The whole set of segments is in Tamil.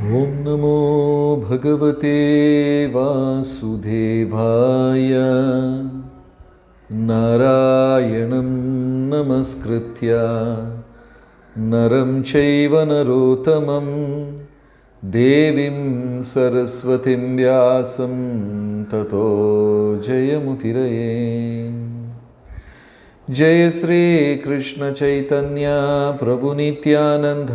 ॐ नमो भगवते वासुदेवाय नारायणं नमस्कृत्य नरं चैव नरोत्तमं देवीं सरस्वतीं व्यासं ततो जयमुदीरये। जय श्री कृष्ण चैतन्य प्रभु नित्यानंद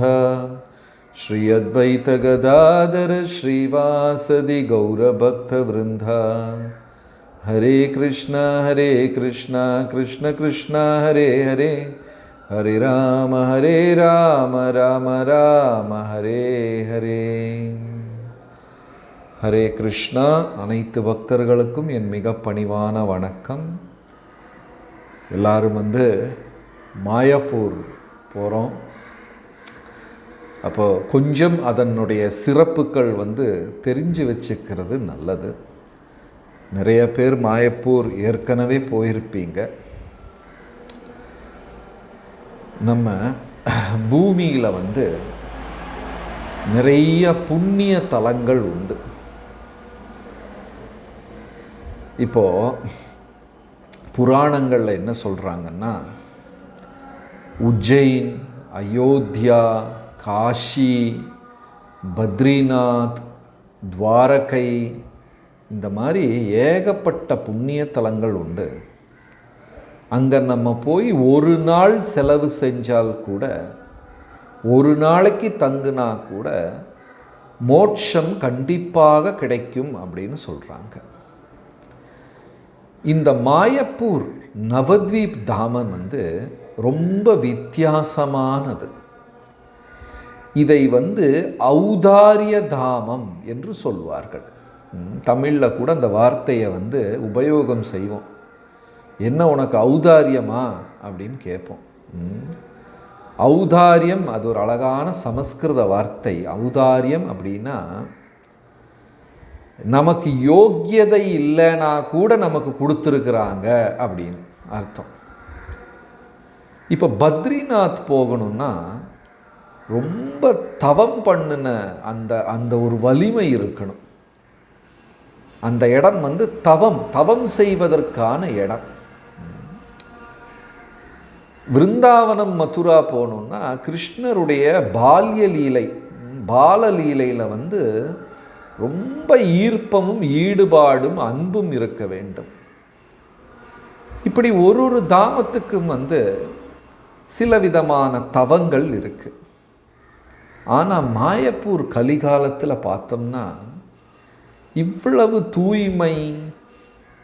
श्री अद्वैत गदाधर श्रीवासदि गौरभक्तवृंद। हरे कृष्णा कृष्ण कृष्ण हरे हरे, हरे राम राम राम हरे हरे। हरे कृष्णा அனைத்து பக்தர்களுக்கும் என் மிக பணிவான வணக்கம். எல்லாரும் மாயப்பூர் போகிறோம். அப்போ கொஞ்சம் அதனுடைய சிறப்புகள் தெரிஞ்சு வச்சுக்கிறது நல்லது. நிறைய பேர் மாயப்பூர் ஏற்கனவே போயிருப்பீங்க. நம்ம பூமியில் நிறைய புண்ணிய தலங்கள் உண்டு. இப்போது புராணங்களில் என்ன சொல்கிறாங்கன்னா, உஜ்ஜைன், அயோத்தியா, காஷி, பத்ரிநாத், துவாரகை, இந்த மாதிரி ஏகப்பட்ட புண்ணிய தலங்கள் உண்டு. அங்கே நம்ம போய் ஒரு நாள் செலவு செஞ்சால் கூட, ஒரு நாளைக்கு தங்குனா கூட மோட்சம் கண்டிப்பாக கிடைக்கும் அப்படின்னு சொல்கிறாங்க. இந்த மாயப்பூர் நவத்வீப் தாமம் ரொம்ப வித்தியாசமானது. இதை ஔதாரிய தாமம் என்று சொல்வார்கள். தமிழில் கூட அந்த வார்த்தையை உபயோகம் செய்வோம். என்ன உனக்கு ஔதாரியமா அப்படின்னு கேட்போம். ஔதாரியம் அது ஒரு அழகான சமஸ்கிருத வார்த்தை. ஔதாரியம் அப்படின்னா நமக்கு யோக்கியதை இல்லைன்னா கூட நமக்கு கொடுத்துருக்குறாங்க அப்படின்னு அர்த்தம். இப்போ பத்ரிநாத் போகணும்னா ரொம்ப தவம் பண்ணின அந்த ஒரு வலிமை இருக்கணும். அந்த இடம் தவம் செய்வதற்கான இடம். விருந்தாவனம், மதுரா போகணுன்னா கிருஷ்ணருடைய பாலலீலையில் ரொம்ப ஈர்ப்பமும் ஈடுபாடும் அன்பும் இருக்க வேண்டும். இப்படி ஒரு தாமத்துக்கும் சில விதமான தவங்கள் இருக்கு. ஆனால் மாயப்பூர் கலிகாலத்தில் பார்த்தோம்னா இவ்வளவு தூய்மை,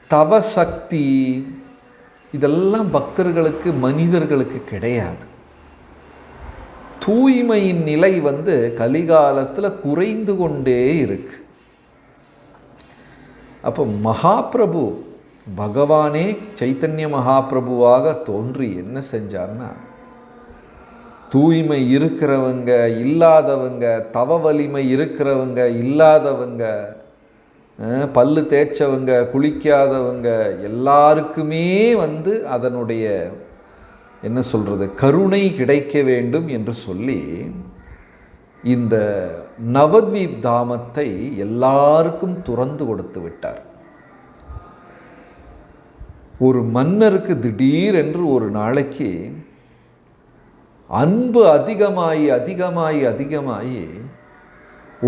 தவசக்தி இதெல்லாம் பக்தர்களுக்கு, மனிதர்களுக்கு கிடையாது. தூய்மையின் நிலை கலிகாலத்தில் குறைந்து கொண்டே இருக்கு. அப்போ மகாபிரபு பகவானே சைத்தன்ய மகாபிரபுவாக தோன்றி என்ன செஞ்சார்னா, தூய்மை இருக்கிறவங்க இல்லாதவங்க, தவ வலிமை இருக்கிறவங்க இல்லாதவங்க, பல்லு தேய்ச்சவங்க குளிக்காதவங்க எல்லாருக்குமே அதனுடைய என்ன சொல்கிறது, கருணை கிடைக்க வேண்டும் என்று சொல்லி இந்த நவத்வீப் தாமத்தை எல்லாருக்கும் துறந்து கொடுத்து விட்டார். ஒரு மன்னருக்கு திடீரென்று ஒரு நாளைக்கு அன்பு அதிகமாகி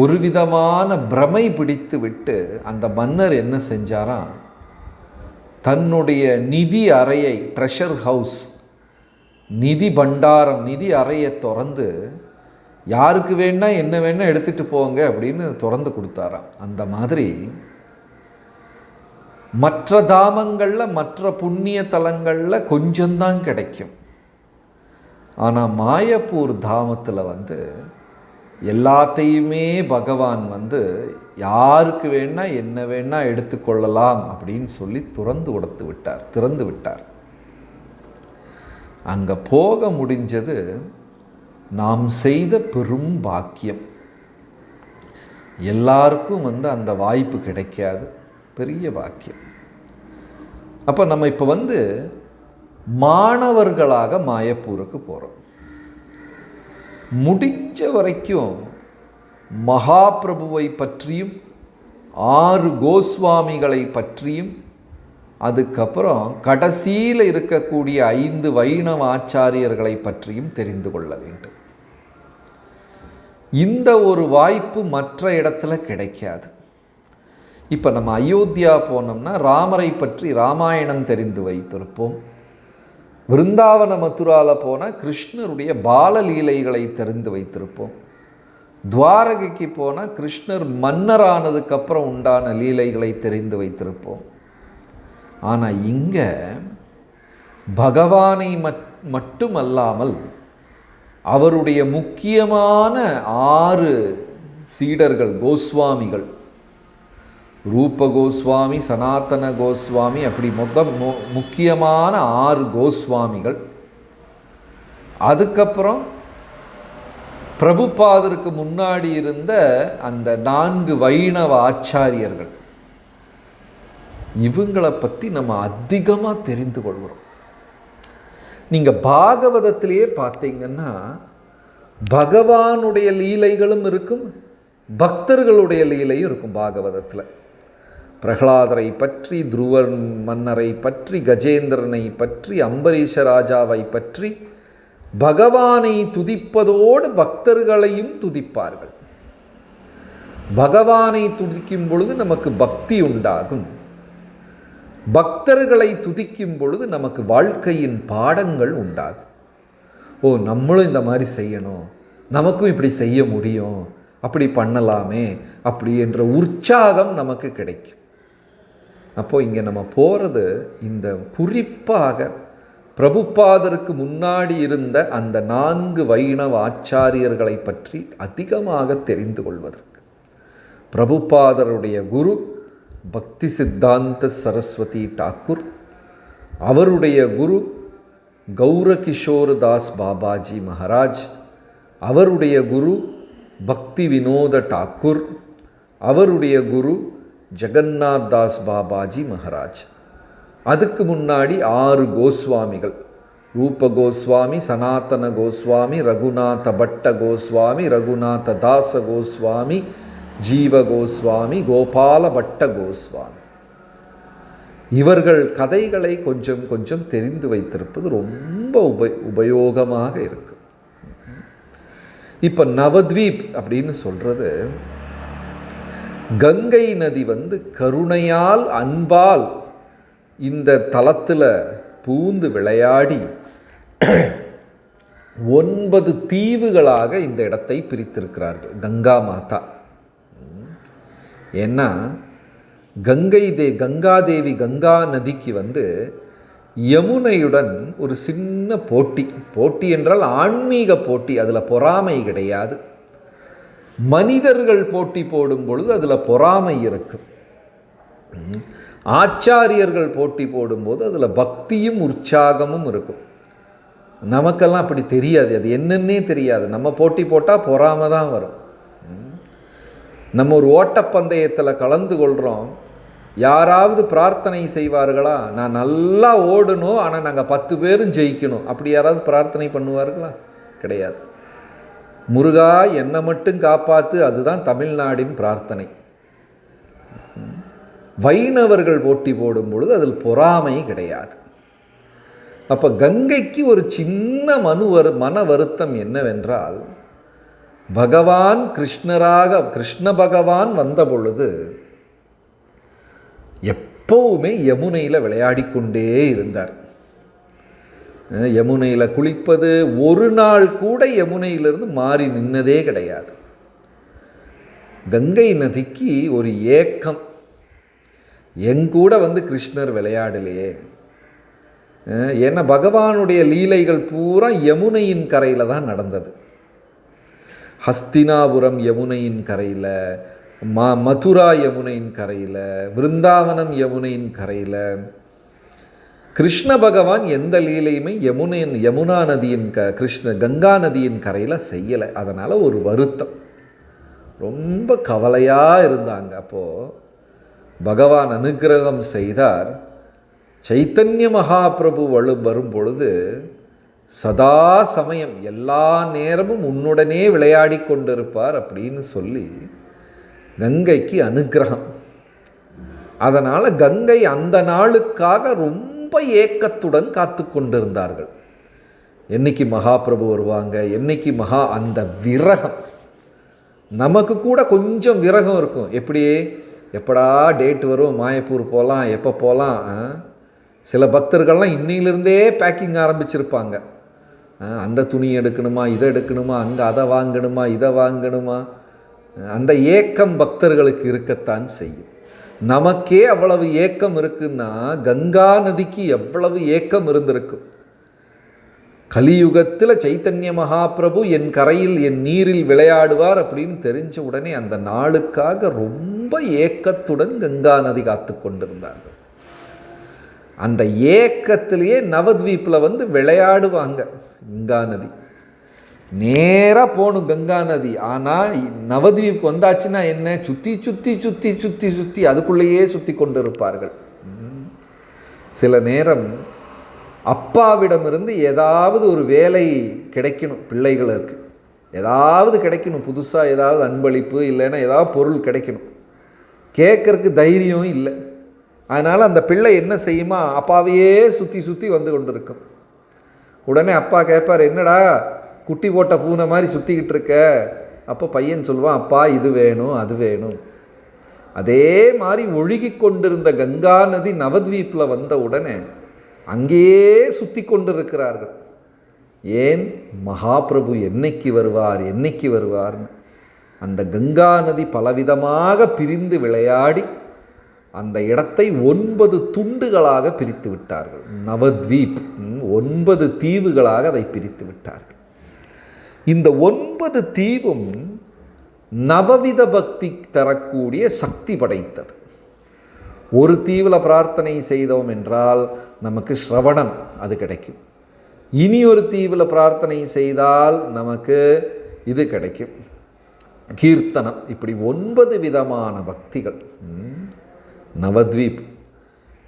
ஒரு விதமான பிரமை பிடித்து விட்டு அந்த மன்னர் என்ன செஞ்சாராம், தன்னுடைய நிதி அறையை, ட்ரெஷர் ஹவுஸ், நிதி பண்டாரம், நிதி அறையை திறந்து யாருக்கு வேணா என்ன வேணா எடுத்துகிட்டு போங்க அப்படின்னு திறந்து கொடுத்தாராம். அந்த மாதிரி மற்ற தாமங்களில், மற்ற புண்ணிய தலங்களில் கொஞ்சம்தான் கிடைக்கும். ஆனால் மாயப்பூர் தாமத்தில் எல்லாத்தையுமே பகவான் யாருக்கு வேணா என்ன வேணா எடுத்துக்கொள்ளலாம் அப்படின்னு சொல்லி திறந்து விட்டார். அங்கே போக முடிஞ்சது நாம் செய்த பெரும் பாக்கியம். எல்லாருக்கும் அந்த வாய்ப்பு கிடைக்காது, பெரிய பாக்கியம். அப்போ நம்ம இப்போ மாணவர்களாக மாயப்பூருக்கு போகிறோம். முடிஞ்ச வரைக்கும் மகாபிரபுவை பற்றியும் 6 கோஸ்வாமிகளை பற்றியும் அதுக்கப்புறம் கடைசியில் இருக்கக்கூடிய 5 வைணவ ஆச்சாரியர்களை பற்றியும் தெரிந்து கொள்ள வேண்டும். இந்த ஒரு வாய்ப்பு மற்ற இடத்துல கிடைக்காது. இப்போ நம்ம அயோத்தியா போனோம்னா ராமரை பற்றி ராமாயணம் தெரிந்து வைத்திருப்போம். விருந்தாவன மதுராவில் போனால் கிருஷ்ணருடைய பாலலீலைகளை தெரிந்து வைத்திருப்போம். துவாரகைக்கு போனால் கிருஷ்ணர் மன்னரானதுக்கப்புறம் உண்டான லீலைகளை தெரிந்து வைத்திருப்போம். ஆனால் இங்கே பகவானை மட்டுமல்லாமல் அவருடைய முக்கியமான 6 சீடர்கள் கோஸ்வாமிகள், ரூப கோஸ்வாமி, சனாதன கோஸ்வாமி, அப்படி முக்கியமான 6 கோஸ்வாமிகள், அதுக்கப்புறம் பிரபுபாதருக்கு முன்னாடி இருந்த அந்த 4 வைணவ ஆச்சாரியர்கள், இவங்களை பற்றி நம்ம அதிகமாக தெரிந்து கொள்கிறோம். நீங்கள் பாகவதத்திலேயே பார்த்தீங்கன்னா பகவானுடைய லீலைகளும் இருக்கும், பக்தர்களுடைய லீலையும் இருக்கும். பாகவதத்தில் பிரகலாதரை பற்றி, துருவர் மன்னரை பற்றி, கஜேந்திரனை பற்றி, அம்பரீஷ ராஜாவை பற்றி பகவானை துதிப்பதோடு பக்தர்களையும் துதிப்பார்கள். பகவானை துதிக்கும் பொழுது நமக்கு பக்தி உண்டாகும். பக்தர்களை துதிக்கும் பொழுது நமக்கு வாழ்க்கையின் பாடங்கள் உண்டாகும். ஓ, நம்மளும் இந்த மாதிரி செய்யணும், நமக்கும் இப்படி செய்ய முடியும், அப்படி பண்ணலாமே, அப்படி என்ற உற்சாகம் நமக்கு கிடைக்கும். அப்போது இங்கே நம்ம போகிறது இந்த குறிப்பாக பிரபுபாதருக்கு முன்னாடி இருந்த அந்த 4 வைணவ ஆச்சாரியர்களை பற்றி அதிகமாக தெரிந்து கொள்வதற்கு. பிரபுபாதருடைய குரு பக்தி சித்தாந்த சரஸ்வதி டாக்கூர், அவருடைய குரு கௌரகிஷோர் தாஸ் பாபாஜி மகாராஜ், அவருடைய குரு பக்தி வினோத டாக்கூர், அவருடைய குரு ஜெகநாத் தாஸ் பாபாஜி மகாராஜ். அதுக்கு முன்னாடி 6 கோஸ்வாமிகள், ரூப கோஸ்வாமி, சனாதன கோஸ்வாமி, ரகுநாத பட்ட கோஸ்வாமி, ரகுநாத தாச கோஸ்வாமி, ஜீவ கோஸ்வாமி, கோபால பட்ட கோஸ்வாமி. இவர்கள் கதைகளை கொஞ்சம் கொஞ்சம் தெரிந்து வைத்திருப்பது ரொம்ப உபயோகமாக இருக்கு. இப்போ நவத்வீப் அப்படின்னு சொல்கிறது, கங்கை நதி கருணையால் அன்பால் இந்த தலத்தில் பூந்து விளையாடி 9 தீவுகளாக இந்த இடத்தை பிரித்திருக்கிறார்கள் கங்கா மாதா. ஏன்னா கங்காதேவி கங்கா நதிக்கு யமுனையுடன் ஒரு சின்ன போட்டி என்றால் ஆன்மீக போட்டி, அதில் பொறாமை கிடையாது. மனிதர்கள் போட்டி போடும் பொழுது அதில் பொறாமை இருக்கும். ஆச்சாரியர்கள் போட்டி போடும்போது அதில் பக்தியும் உற்சாகமும் இருக்கும். நமக்கெல்லாம் அப்படி தெரியாது, அது என்னன்னே தெரியாது. நம்ம போட்டி போட்டால் பொறாமை தான் வரும். நம்ம ஒரு ஓட்டப்பந்தயத்தில் கலந்து கொள்கிறோம், யாராவது பிரார்த்தனை செய்வார்களா, நான் நல்லா ஓடணும் ஆனால் நாங்கள் 10 பேரும் ஜெயிக்கணும், அப்படி யாராவது பிரார்த்தனை பண்ணுவார்களா? கிடையாது. முருகா என்னை மட்டும் காப்பாற்று, அதுதான் தமிழ்நாடின் பிரார்த்தனை. வைணவர்கள் போட்டி போடும் பொழுது அதில் பொறாமை கிடையாது. அப்போ கங்கைக்கு ஒரு சின்ன மன வருத்தம் என்னவென்றால், பகவான் கிருஷ்ண பகவான் வந்த பொழுது எப்பவுமே யமுனையில் விளையாடிக்கொண்டே இருந்தார். யமுனையில் குளிப்பது, ஒரு நாள் கூட யமுனையிலிருந்து மாறி நின்னதே கிடையாது. கங்கை நதிக்கு ஒரு ஏக்கம், எங்கூட கிருஷ்ணர் விளையாடலையே. ஏன்னா பகவானுடைய லீலைகள் பூரா யமுனையின் கரையில் தான் நடந்தது. ஹஸ்தினாபுரம் யமுனையின் கரையில், மதுரா யமுனையின் கரையில், விருந்தாவனம் யமுனையின் கரையில். கிருஷ்ண பகவான் எந்த லீலையுமே யமுனா நதியின் கங்கா நதியின் கரையில் செய்யலை. அதனால் ஒரு வருத்தம், ரொம்ப கவலையாக இருந்தாங்க. அப்போது பகவான் அனுக்கிரகம் செய்தார். சைத்தன்ய மகாபிரபு வரும் பொழுது சதா சமயம் எல்லா நேரமும் உன்னுடனே விளையாடி கொண்டிருப்பார் அப்படின்னு சொல்லி கங்கைக்கு அனுக்கிரகம். அதனால் கங்கை அந்த நாளுக்காக ரொம்ப ஏக்கத்துடன் காத்து கொண்டிருந்தார்கள். என்னைக்கு மகாபிரபு வருவாங்க, என்னைக்கு அந்த விரகம். நமக்கு கூட கொஞ்சம் விரகம் இருக்கும். எப்படா டேட் வரும், மாயப்பூர் போகலாம், எப்போ போகலாம். சில பக்தர்கள்லாம் இன்னிலிருந்தே பேக்கிங் ஆரம்பிச்சிருப்பாங்க. அந்த துணி எடுக்கணுமா, இதை எடுக்கணுமா, அங்கே அதை வாங்கணுமா, இதை வாங்கணுமா. அந்த ஏக்கம் பக்தர்களுக்கு இருக்கத்தான் செய்யும். நமக்கே அவ்வளவு ஏக்கம் இருக்குன்னா கங்கா நதிக்கு எவ்வளவு ஏக்கம் இருந்திருக்கும். கலியுகத்தில் சைத்தன்ய மகாபிரபு என் கரையில் என் நீரில் விளையாடுவார் அப்படின்னு தெரிஞ்ச உடனே அந்த நாளுக்காக ரொம்ப ஏக்கத்துடன் கங்கா நதி காத்து கொண்டிருந்தார்கள். அந்த ஏக்கத்திலேயே நவத்வீப்பில் வந்து விளையாடுவாங்க. கங்கா நதி நேராக போகணும் கங்கா நதி. ஆனால் நவத்வீப் வந்தாச்சுன்னா என்ன, சுற்றி சுற்றி சுற்றி சுற்றி சுற்றி அதுக்குள்ளேயே சுற்றி கொண்டு இருப்பார்கள். சில நேரம் அப்பாவிடமிருந்து ஏதாவது ஒரு வேலை கிடைக்கணும், பிள்ளைகளுக்கு ஏதாவது கிடைக்கணும், புதுசாக ஏதாவது அன்பளிப்பு இல்லைன்னா ஏதாவது பொருள் கிடைக்கணும். கேட்கறதுக்கு தைரியம் இல்லை. அதனால் அந்த பிள்ளை என்ன செய்யுமா, அப்பாவையே சுற்றி சுற்றி வந்து கொண்டு இருக்கும். உடனே அப்பா கேட்பார், என்னடா குட்டி போட்ட பூனை மாதிரி சுற்றிக்கிட்டு இருக்க. அப்போ பையன் சொல்லுவான், அப்பா இது வேணும் அது வேணும். அதே மாதிரி ஒழுகி கொண்டிருந்த கங்கா நதி நவத்வீப்பில் வந்த உடனே அங்கேயே சுற்றி கொண்டிருக்கிறார்கள். ஏன், மகாபிரபு என்னைக்கு வருவார் என்னைக்கு வருவார்னு. அந்த கங்கா நதி பலவிதமாக பிரிந்து விளையாடி அந்த இடத்தை 9 துண்டுகளாக பிரித்து விட்டார்கள். நவத்வீப் 9 தீவுகளாக அதை பிரித்து விட்டார்கள். இந்த 9 தீவும் நவவித பக்தி தரக்கூடிய சக்தி படைத்தது. ஒரு தீவில் பிரார்த்தனை செய்தோம் என்றால் நமக்கு ஸ்ரவணம் அது கிடைக்கும். இனி ஒரு தீவில் பிரார்த்தனை செய்தால் நமக்கு இது கிடைக்கும், கீர்த்தனம். இப்படி 9 விதமான பக்திகள் நவத்வீப்.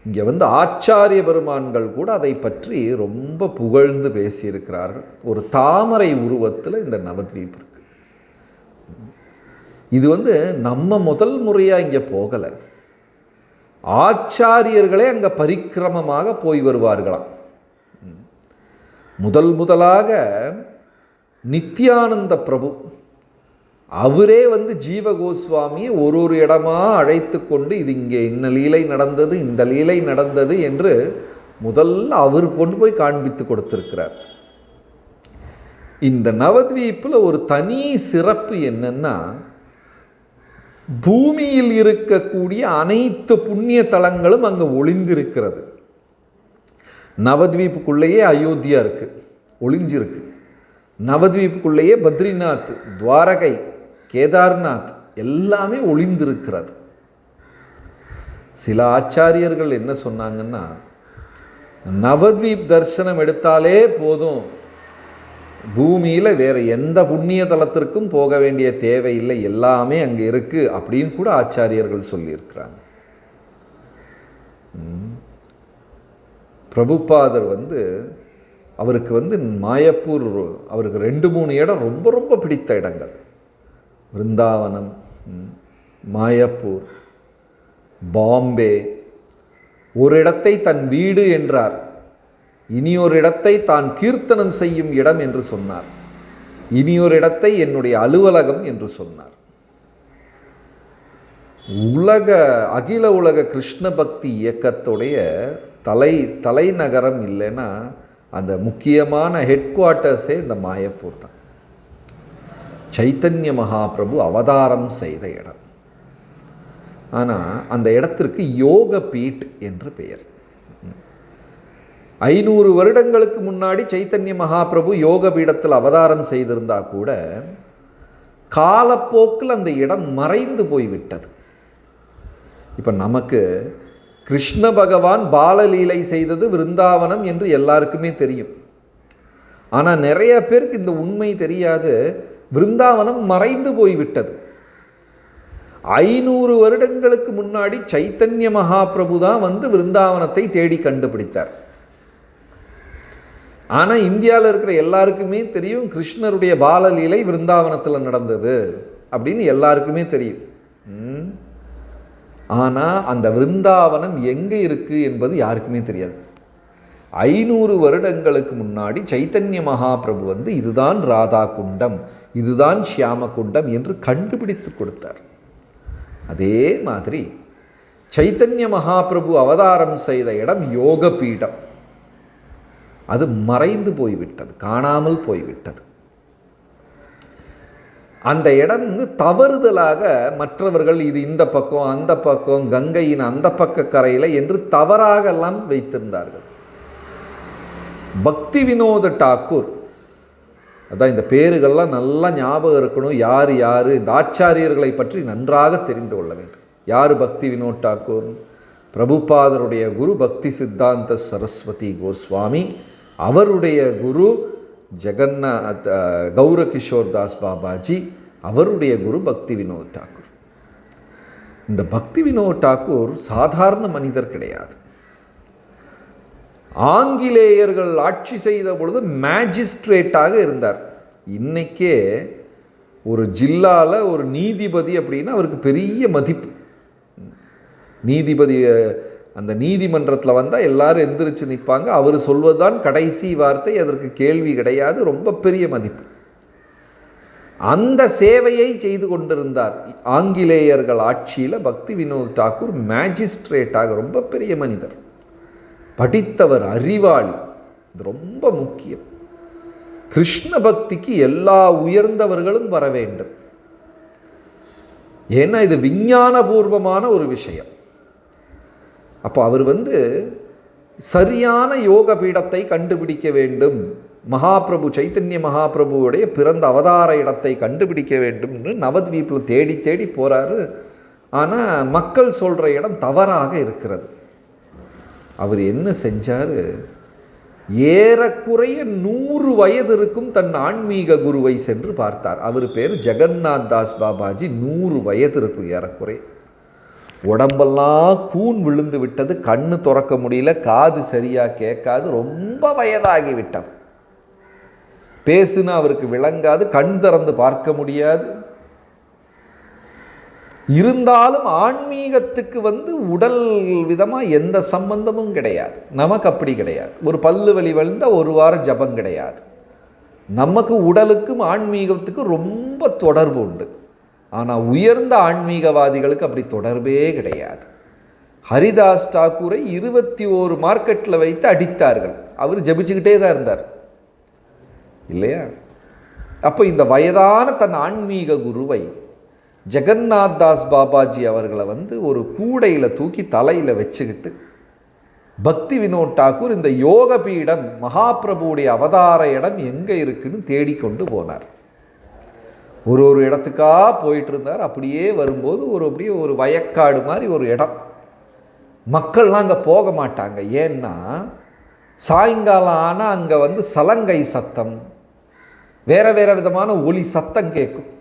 இங்கே வந்து ஆச்சாரிய பெருமான்கள் கூட அதை பற்றி ரொம்ப புகழ்ந்து பேசியிருக்கிறார்கள். ஒரு தாமரை உருவத்தில் இந்த நவத்வீப் இருக்கு. இது வந்து நம்ம முதல் முறையாக இங்கே போகலை, ஆச்சாரியர்களே அங்கே பரிக்கிரமமாக போய் வருவார்களாம். முதலாக நித்யானந்த பிரபு அவரே வந்து ஜீவ கோஸ்வாமியை ஒரு இடமா அழைத்து கொண்டு இது இங்கே இன்ன லீலை நடந்தது, இந்த லீலை நடந்தது என்று முதல்ல அவர் கொண்டு போய் காண்பித்து கொடுத்திருக்கிறார். இந்த நவத்வீப்பில் ஒரு தனி சிறப்பு என்னன்னா, பூமியில் இருக்கக்கூடிய அனைத்து புண்ணிய தலங்களும் அங்கே ஒளிந்திருக்கிறது. நவத்வீப்புக்குள்ளேயே அயோத்தியா இருக்கு, ஒளிஞ்சிருக்கு. நவத்வீப்புக்குள்ளேயே பத்ரிநாத், துவாரகை, கேதார்நாத் எல்லாமே ஒளிந்திருக்கிறது. சில ஆச்சாரியர்கள் என்ன சொன்னாங்கன்னா, நவத்வீப் தரிசனம் எடுத்தாலே போதும், பூமியில் வேறு எந்த புண்ணிய தலத்திற்கும் போக வேண்டிய தேவையில்லை, எல்லாமே அங்கே இருக்குது அப்படின்னு கூட ஆச்சாரியர்கள் சொல்லியிருக்கிறாங்க. பிரபுபாதர் வந்து அவருக்கு வந்து மாயப்பூர் அவருக்கு 2-3 இடம் ரொம்ப ரொம்ப பிடித்த இடங்கள். விருந்தாவனம், மாயப்பூர், பாம்பே. ஒரு இடத்தை தன் வீடு என்றார், இனி ஒரு இடத்தை தான் கீர்த்தனம் செய்யும் இடம் என்று சொன்னார், இனி ஒரு இடத்தை என்னுடைய அலுவலகம் என்று சொன்னார். அகில உலக கிருஷ்ண பக்தி இயக்கத்துடைய தலைநகரம் இல்லைன்னா அந்த முக்கியமான ஹெட் குவார்ட்டர்ஸே இந்த மாயப்பூர் தான். சைத்தன்ய மகாபிரபு அவதாரம் செய்த இடம். ஆனால் அந்த இடத்திற்கு யோக பீட் என்று பெயர். 500 வருடங்களுக்கு முன்னாடி சைத்தன்ய மகாபிரபு யோக பீடத்தில் அவதாரம் செய்திருந்தா கூட காலப்போக்கில் அந்த இடம் மறைந்து போய்விட்டது. இப்போ நமக்கு கிருஷ்ண பகவான் பாலலீலை செய்தது விருந்தாவனம் என்று எல்லாருக்குமே தெரியும். ஆனால் நிறைய பேருக்கு இந்த உண்மை தெரியாது, விருந்தாவனம் மறைந்து போய்விட்டது. 500 வருடங்களுக்கு முன்னாடி சைத்தன்ய மகாபிரபு தான் வந்து விருந்தாவனத்தை தேடி கண்டுபிடித்தார். ஆனால் இந்தியாவில் இருக்கிற எல்லாருக்குமே தெரியும் கிருஷ்ணருடைய பாலலீலை விருந்தாவனத்தில் நடந்தது அப்படின்னு எல்லாருக்குமே தெரியும். ஆனால் அந்த விருந்தாவனம் எங்கே இருக்குது என்பது யாருக்குமே தெரியாது. 500 வருடங்களுக்கு முன்னாடி சைத்தன்ய மகாபிரபு வந்து இதுதான் ராதா குண்டம், இதுதான் ஷியாம குண்டம் என்று கண்டுபிடித்து கொடுத்தார். அதே மாதிரி சைத்தன்ய மகாபிரபு அவதாரம் செய்த இடம் யோக பீடம். அது மறைந்து போய்விட்டது, காணாமல் போய்விட்டது. அந்த இடம் தவறுதலாக மற்றவர்கள் இது இந்த பக்கம் அந்த பக்கம் கங்கையின் அந்த பக்க கரையில் என்று தவறாகலாம் வைத்திருந்தார்கள். பக்தி வினோத டாக்கூர், அதான் இந்த பேருகள்லாம் நல்லா ஞாபகம் இருக்கணும். யார் யார் இந்த ஆச்சாரியர்களை பற்றி நன்றாக தெரிந்து கொள்ள வேண்டும். யார் பக்தி வினோத் டாக்கூர்? பிரபுபாதருடைய குரு பக்தி சித்தாந்த சரஸ்வதி கோஸ்வாமி, அவருடைய குரு ஜெகநாத் கௌரகிஷோர் தாஸ் பாபாஜி, அவருடைய குரு பக்தி வினோத் டாக்கூர். இந்த பக்தி வினோத் டாக்கூர் சாதாரண மனிதர் கிடையாது. ஆங்கிலேயர்கள் ஆட்சி செய்த பொழுது மேஜிஸ்ட்ரேட்டாக இருந்தார். இன்னைக்கே ஒரு ஜில்லாவில் ஒரு நீதிபதி அப்படின்னா அவருக்கு பெரிய மதிப்பு. நீதிபதி அந்த நீதிமன்றத்தில் வந்தால் எல்லாரும் எந்திரிச்சு நிற்பாங்க. அவர் சொல்வதுதான் கடைசி வார்த்தை, அதற்கு கேள்வி கிடையாது. ரொம்ப பெரிய மதிப்பு. அந்த சேவையை செய்து கொண்டிருந்தார் ஆங்கிலேயர்கள் ஆட்சியில். பக்தி வினோத் டாக்கூர் மேஜிஸ்ட்ரேட்டாக, ரொம்ப பெரிய மனிதர், படித்தவர், அறிவாளி. இது ரொம்ப முக்கியம். கிருஷ்ண பக்திக்கு எல்லா உயர்ந்தவர்களும் வர வேண்டும். ஏன்னா இது விஞ்ஞானபூர்வமான ஒரு விஷயம். அப்போ அவர் வந்து சரியான யோக பீடத்தை கண்டுபிடிக்க வேண்டும். மகாபிரபு சைத்தன்ய மகாபிரபுவுடைய பிறந்த அவதார இடத்தை கண்டுபிடிக்க வேண்டும்னு நவத்வீப்பில் தேடி தேடி போகிறாரு. ஆனால் மக்கள் சொல்கிற இடம் தவறாக இருக்கிறது. அவர் என்ன செஞ்சார்? ஏறக்குறைய 100 வயது இருக்கும் தன் ஆன்மீக குருவை சென்று பார்த்தார். அவர் பேர் ஜெகநாத் தாஸ் பாபாஜி. 100 வயது இருக்கும் ஏறக்குறைய. உடம்பெல்லாம் கூன் விழுந்து விட்டது, கண்ணு திறக்க முடியல, காது சரியாக கேட்காது, ரொம்ப வயதாகி விட்டது. பேசுனா அவருக்கு விளங்காது, கண் திறந்து பார்க்க முடியாது. இருந்தாலும் ஆன்மீகத்துக்கு வந்து உடல் விதமாக எந்த சம்பந்தமும் கிடையாது. நமக்கு அப்படி கிடையாது. ஒரு பல்லு வலி வந்தால் ஒரு வாரம் ஜபம் கிடையாது. நமக்கு உடலுக்கும் ஆன்மீகத்துக்கும் ரொம்ப தொடர்பு உண்டு. ஆனால் உயர்ந்த ஆன்மீகவாதிகளுக்கு அப்படி தொடர்பே கிடையாது. ஹரிதாஸ் டாக்கூரை 21 மார்க்கெட்டில் வைத்து அடித்தார்கள். அவர் ஜபிச்சுக்கிட்டே தான் இருந்தார் இல்லையா? அப்போ இந்த வயதான தன் ஆன்மீக குருவை ஜெகநாத் தாஸ் பாபாஜி அவர்களை வந்து ஒரு கூடையில் தூக்கி தலையில் வச்சுக்கிட்டு பக்தி வினோத் டாக்கூர் இந்த யோக பீடம், மகாபிரபுடைய அவதார இடம் எங்கே இருக்குன்னு தேடிக்கொண்டு போனார். ஒரு இடத்துக்காக போயிட்டு இருந்தார். அப்படியே வரும்போது அப்படியே ஒரு வயக்காடு மாதிரி ஒரு இடம். மக்கள்லாம் அங்கே போக மாட்டாங்க. ஏன்னா சாயங்காலம் ஆனால் அங்கே வந்து சலங்கை சத்தம், வேறு விதமான ஒலி சத்தம் கேட்கும்.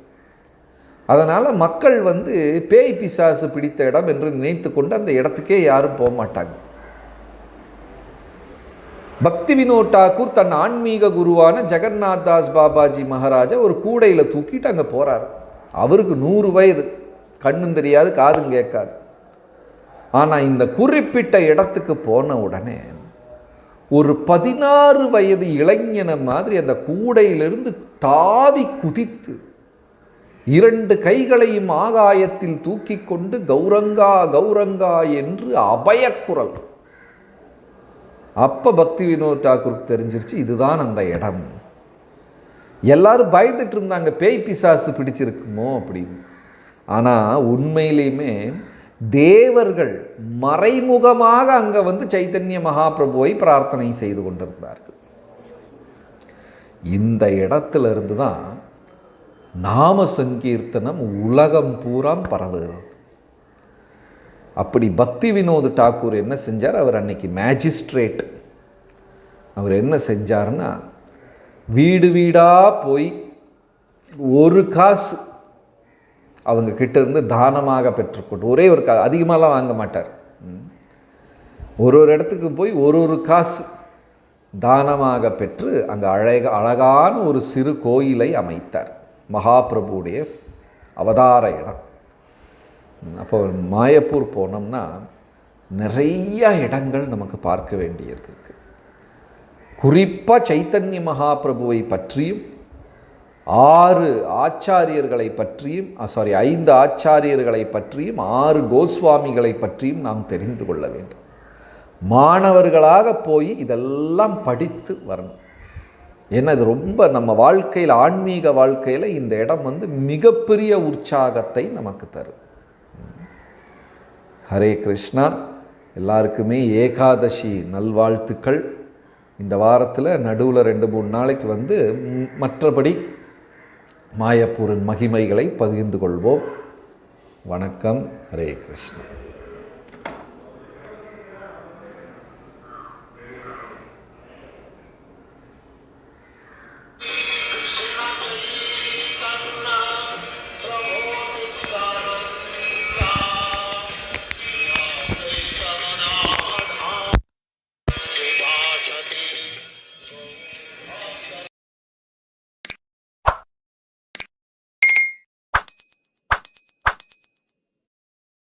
அதனால் மக்கள் வந்து பேய் பிசாசு பிடித்த இடம் என்று நினைத்து கொண்டு அந்த இடத்துக்கே யாரும் போக மாட்டாங்க. பக்தி வினோத் டாக்கூர் தன் ஆன்மீக குருவான ஜெகநாத் தாஸ் பாபாஜி மகாராஜா ஒரு கூடையில் தூக்கிட்டு அங்கே போகிறார். அவருக்கு 100 வயது, கண்ணும் தெரியாது, காதும் கேட்காது. ஆனால் இந்த குறிப்பிட்ட இடத்துக்கு போன உடனே ஒரு 16 வயது இளைஞனை மாதிரி அந்த கூடையிலிருந்து தாவி குதித்து 2 கைகளையும் ஆகாயத்தில் தூக்கி கொண்டு கௌரங்கா கௌரங்கா என்று அபயக்குரல். அப்போ பக்தி வினோத் டாக்கூருக்கு தெரிஞ்சிருச்சு இதுதான் அந்த இடம். எல்லாரும் பயந்துட்டு இருந்தாங்க, பேய் பிசாசு பிடிச்சிருக்குமோ அப்படின்னு. ஆனால் உண்மையிலேயுமே தேவர்கள் மறைமுகமாக அங்கே வந்து சைத்தன்ய மகாபிரபுவை பிரார்த்தனை செய்து கொண்டிருந்தார்கள். இந்த இடத்துல இருந்து தான் நாம சங்கீர்த்தனம் உலகம் பூரா பரவுகிறது. அப்படி பக்தி வினோத் டாக்கூர் என்ன செஞ்சார்? அவர் அன்னைக்கு மேஜிஸ்ட்ரேட். அவர் என்ன செஞ்சார்னா வீடு வீடாக போய் ஒரு காசு அவங்க கிட்ட இருந்து தானமாக பெற்றுக்கொண்டு, ஒரே ஒரு காசு, அதிகமாகலாம் வாங்க மாட்டார். ஒரு இடத்துக்கு போய் ஒரு காசு தானமாக பெற்று அங்கே அழகான ஒரு சிறு கோயிலை அமைத்தார். மகாபிரபுடைய அவதார இடம். அப்போ மாயப்பூர் போனோம்னா நிறைய இடங்கள் நமக்கு பார்க்க வேண்டியது இருக்குது. குறிப்பாக சைத்தன்ய மகாபிரபுவை பற்றியும் 6 ஆச்சாரியர்களை பற்றியும் 5 ஆச்சாரியர்களை பற்றியும் 6 கோஸ்வாமிகளை பற்றியும் நாம் தெரிந்து கொள்ள வேண்டும். மாணவர்களாக போய் இதெல்லாம் படித்து வரணும். ஏன்னா இது ரொம்ப நம்ம வாழ்க்கையில், ஆன்மீக வாழ்க்கையில் இந்த இடம் மிகப்பெரிய உற்சாகத்தை நமக்கு தரும். ஹரே கிருஷ்ணா. எல்லாருக்குமே ஏகாதசி நல்வாழ்த்துக்கள். இந்த வாரத்தில் நடுவில் 2-3 நாளைக்கு மற்றபடி மாயப்பூரின் மகிமைகளை பகிர்ந்து கொள்வோம். வணக்கம். ஹரே கிருஷ்ணா.